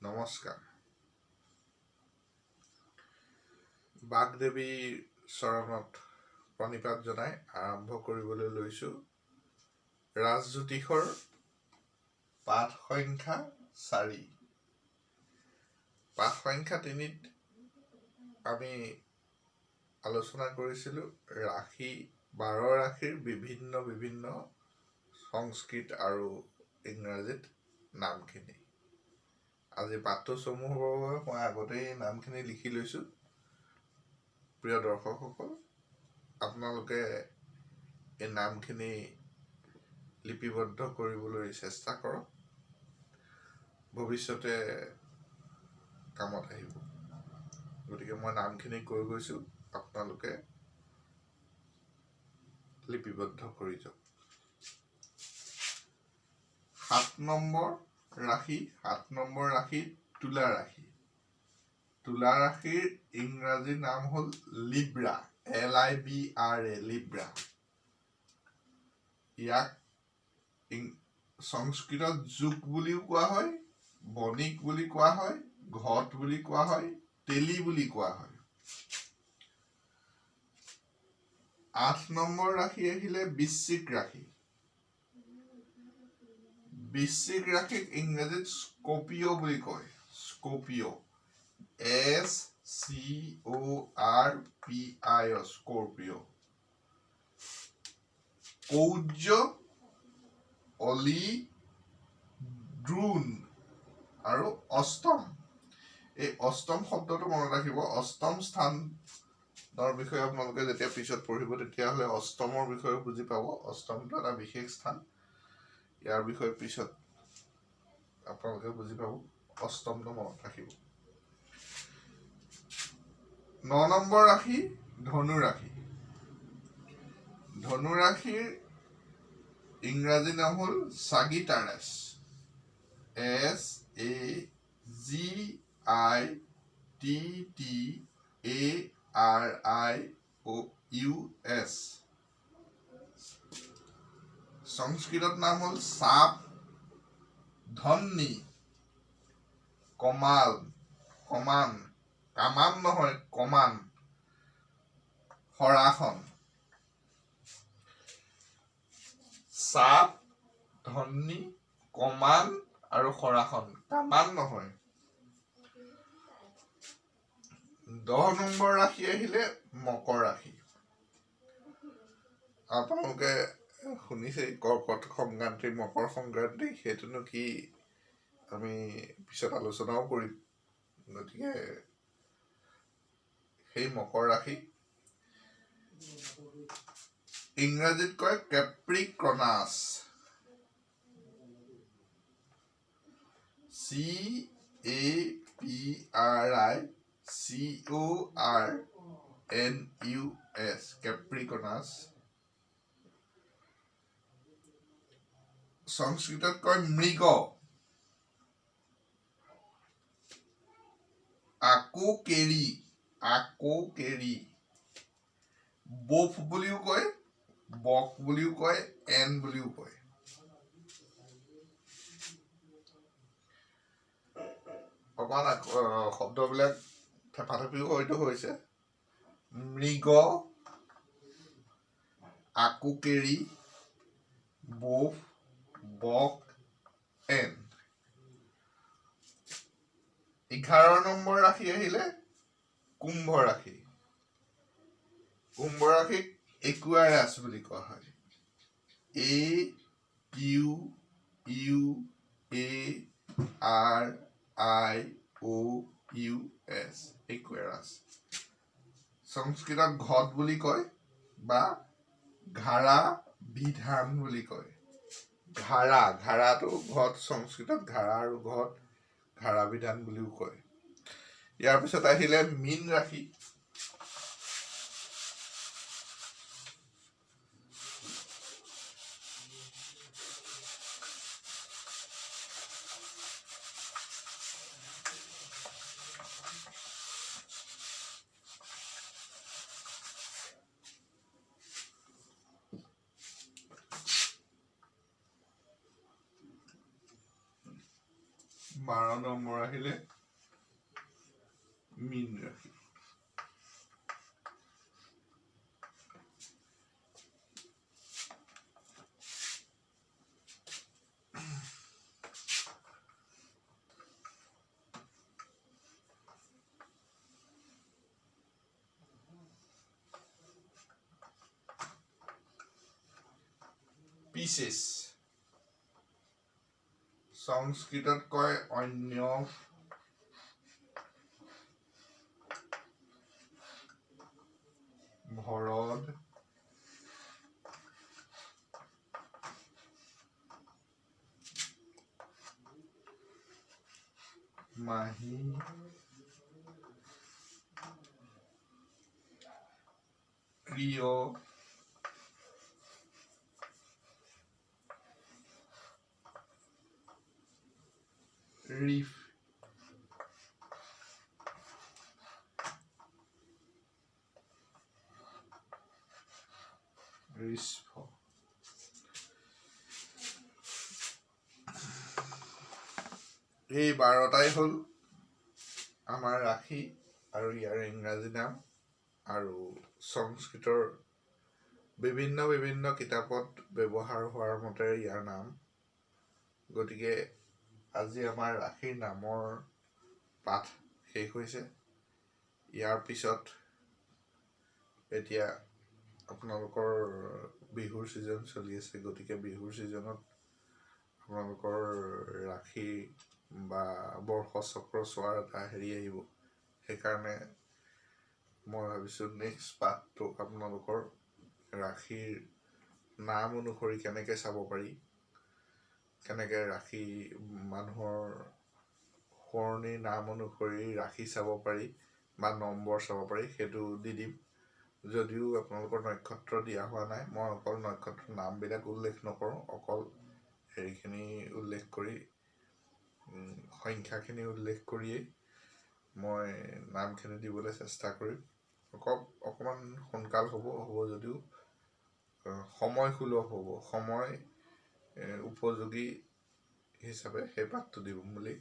নমস্কাৰ। বাগদেৱীৰ চৰণত প্ৰণিপাত জনাই আৰম্ভ কৰিবলৈ লৈছোঁ ৰাজজ্যোতিষৰ পাঠ সংখ্যা 4। পাঠ সংখ্যা 3ত আমি আলোচনা কৰিছিলোঁ ৰাশি 12 ৰাশিৰ বিভিন্ন সংস্কৃত আৰু ইংৰাজীত নামখিনি। আজি পাঠটো চমু হ'বৰ বাবে মই আগতেই নামখিনি লিখি লৈছোঁ। প্ৰিয় দৰ্শকসকল, আপোনালোকে এই নামখিনি লিপিবদ্ধ কৰিবলৈ চেষ্টা কৰক, ভৱিষ্যতে কামত আহিব। গতিকে মই নামখিনি কৈ গৈছোঁ, আপোনালোকে লিপিবদ্ধ কৰি যাওক। 7 নম্বৰ ৰাশি তুলা ৰাশি। তুলা ৰাশিৰ ইংৰাজী নাম হ'ল লিব্ৰা, LIBRA, লিব্ৰা। ইয়াক সংস্কৃতত যোগ বুলিও কোৱা হয়, বণিক বুলি কোৱা হয়, ঘট বুলি কোৱা হয়, তেলি বুলি কোৱা হয়। 8 নম্বৰ ৰাশি আহিলে বৃশ্চিক ৰাশি। বৃশ্চিক ৰাশিক ইংৰাজীত স্কপিঅ বুলি কয়, স্কপিঅ, SCORPIO, স্কৰ্পিঅ। কৌৰ্য, অলি, দ্ৰোণ আৰু অষ্টম। এই অষ্টম শব্দটো মনত ৰাখিব। অষ্টম স্থানৰ বিষয়ে আপোনালোকে যেতিয়া পিছত পঢ়িব তেতিয়াহ'লে অষ্টমৰ বিষয়ে বুজি পাব। অষ্টমটো এটা বিশেষ স্থান, ইয়াৰ বিষয়ে পিছত আপোনালোকে বুজি পাব। অষ্টমটো মনত ৰাখিব। 9 নম্বৰ ৰাশি ধনু ৰাশি। ধনু ৰাশিৰ ইংৰাজী নাম হ'ল চাগিটাৰাছ, SAGITARIOUS। সংস্কৃতত নাম হ'ল চাপ, ধন্যী, কমাল, কামান নহয়, কমান, হৰাসন। চাপ, ধন্যী, কমান আৰু হৰাসন, কামান নহয়। 10 নম্বৰ ৰাশি আহিলে মকৰ ৰাশি। আপোনালোকে শুনিছে কৰ্কট সংক্ৰান্তি, মকৰ সংক্ৰান্তি, সেইটোনো কি আমি পিছত আলোচনাও কৰিম। গতিকে সেই মকৰ ৰাশি ইংৰাজীত কয় কেপ্ৰিকৰ্নাছ, CAPRICORNUS, কেপ্ৰিকৰ্নাছ। সংস্কৃতত কয় মৃগ, আকৌকেৰি, বোফ বুলিও কয়, বক বুলিও কয়, এন বুলিও কয়। অকণমান শব্দবিলাক থেপাথেপিও হয়তো হৈছে। মৃগ, আকৌকেৰি, বোফ, বক, এন। 11 নম্বৰ ৰাশি আহিলে কুম্ভ ৰাশি। কুম্ভ ৰাশিক একুৱাৰাছ বুলি কোৱা হয়, AQUARIOUS, একুৱাৰাছ। সংস্কৃতত ঘট বুলি কয় বা ঘাৰা বিধান বুলি কয়। ঘাৰাটো ঘট, সংস্কৃতত ঘাৰা আৰু ঘট, ঘাৰা বিধান বুলিও কয়। ইয়াৰ পিছত আহিলে মীন ৰাশি। 12 নম্বৰ আহিলে মীন ৰাশি। পিচেছ সংস্কৃতত কয় অন্য ভৰদ মাহী প্ৰিয় ৰিফ ৰিস্ফ এই 12টাই হ'ল আমাৰ ৰাশি আৰু ইয়াৰ ইংৰাজী নাম আৰু সংস্কৃতৰ বিভিন্ন কিতাপত ব্যৱহাৰ হোৱাৰ মতে ইয়াৰ নাম। গতিকে আজি আমাৰ ৰাশিৰ নামৰ পাঠ শেষ হৈছে। ইয়াৰ পিছত এতিয়া আপোনালোকৰ বিহুৰ ছিজন চলি আছে, গতিকে বিহুৰ ছিজনত আপোনালোকৰ ৰাশি বা বৰ্ষচক্ৰ চোৱাৰ এটা হেৰি আহিব। সেইকাৰণে মই ভাবিছোঁ নেক্সট পাঠটো আপোনালোকৰ ৰাশিৰ নাম অনুসৰি কেনেকৈ চাব পাৰি, কেনেকৈ ৰাশি মানুহৰ সৰণিৰ নাম অনুসৰি ৰাশি চাব পাৰি বা নম্বৰ চাব পাৰি সেইটো দি দিম। যদিও আপোনালোকৰ নক্ষত্ৰ দিয়া হোৱা নাই, মই অকল নক্ষত্ৰৰ নামবিলাক উল্লেখ নকৰোঁ, অকল হেৰিখিনি উল্লেখ কৰি সংখ্যাখিনি উল্লেখ কৰিয়েই মই নামখিনি দিবলৈ চেষ্টা কৰিম। অকণমান সোনকাল হ'ব যদিও সময় সুলভ হ'ব, সময় উপযোগী হিচাপে সেই পাঠটো দিম বুলি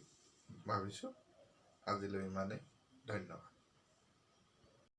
ভাবিছোঁ। আজিলৈ ইমানেই, ধন্যবাদ।